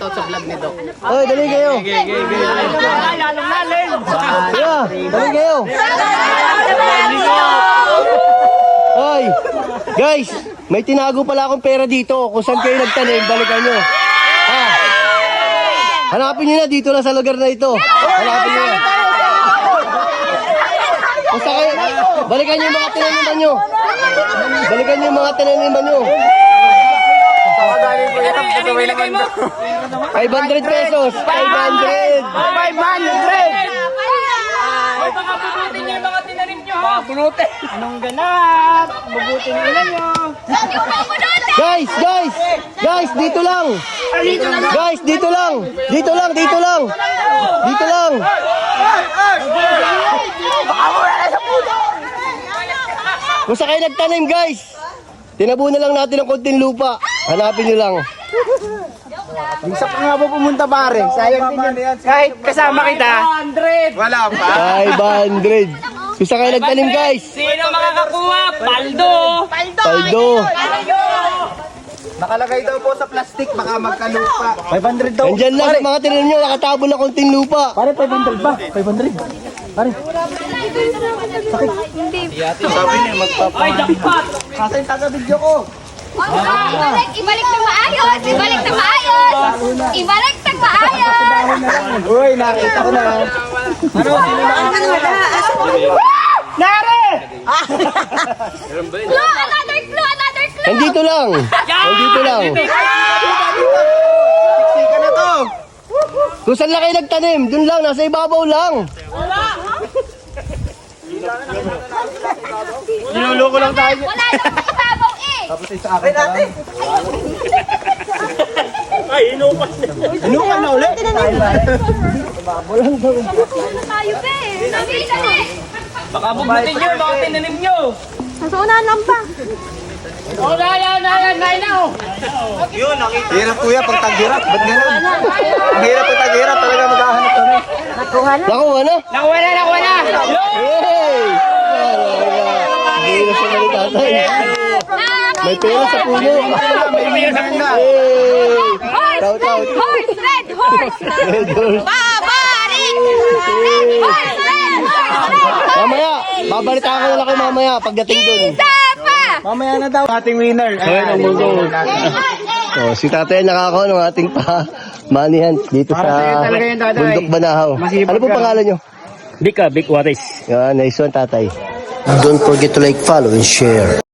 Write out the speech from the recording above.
shoutout sa vlog ni Doc. Oy, dali kayo. Yeah, dali kayo. Oy, guys, may tinago pala akong pera dito. Kung saan kayo nagtanim, balikan nyo. Ha? Hanapin nyo na dito lang sa lugar na ito. Hanapin nyo na. Kung saan kayo, balikan nyo yung mga tinaniman nyo. Balikan nyo yung mga tinaniman nyo. 500 pesos. 500. Baka bubutin niyo yung mga tinanim niyo, ha? Bubutin. Anong ganap? Bubutin niyo na niyo. Guys, dito lang. Guys, dito lang. Dito lang. Dito lang. Kung saan kayo nagtanim, guys. Tinabunan lang natin ng konting lupa. Hanapin nyo lang. Isa pa nga ba pumunta pare? Sayang din yun. Kahit kasama kita. 100. Wala pa. 500. Kung saan kayo nagtanim, guys. Sino makakakuha? Paldo. Paldo. Nakalagay daw po sa plastic, baka magkalupa. 500 daw. Nandyan lang sa mga tinanim nyo. Nakatabo na konting lupa. Pare, 500 ba? 500. Pare. Sabi niya, Ay, dapat. Kasi yung taga-video ko. Ibalik na maayos! Ibalik na maayos! Ibalik na maayos! Uy, nakita ko na. Ano? Sino na? Nare! Clue! Another clue! Another clue! Nandito lang. Nandito lang. Sika na to. Kung saan lang kayo nagtanim, dun lang. Nasa ibabaw lang. Sinuloko lang tayo. Wala nang ibabaw eh! Tapos sa akin natin. Ay, inukan. Inukan na ulit. Ano tayo be? Dali, dali! Baka bubutin niyo yung mga tinanim niyo. Nasa unahan lang ba? Oh, nayan, oh. Hirap kuya, pag tag-hirap. Ba't gano'n? Ang hirap pag tag-hirap, talaga maghahanap kami. Nakuha na. Nakuha na. Hey! Hindi na siya mali tatay. May pera sa puno. May minang na. Hey! Horse! Shout out. Horse! Red horse! Red horse. Babarik! Red horse! Red horse! Mamaya, babalitaan ko na lang kayo mamaya pagdating dun. Isa pa! Mamaya na daw. Ating winner. Ayun ang mundo. Oh, si tatay nakakaw ng ating manihan dito Para sa'yo sa talaga yan, tatay. Bundok Banahaw. Masipag Ano po ka. pangalan nyo? Big Juarez. Yan, nice one tatay. Don't forget to like, follow, and share.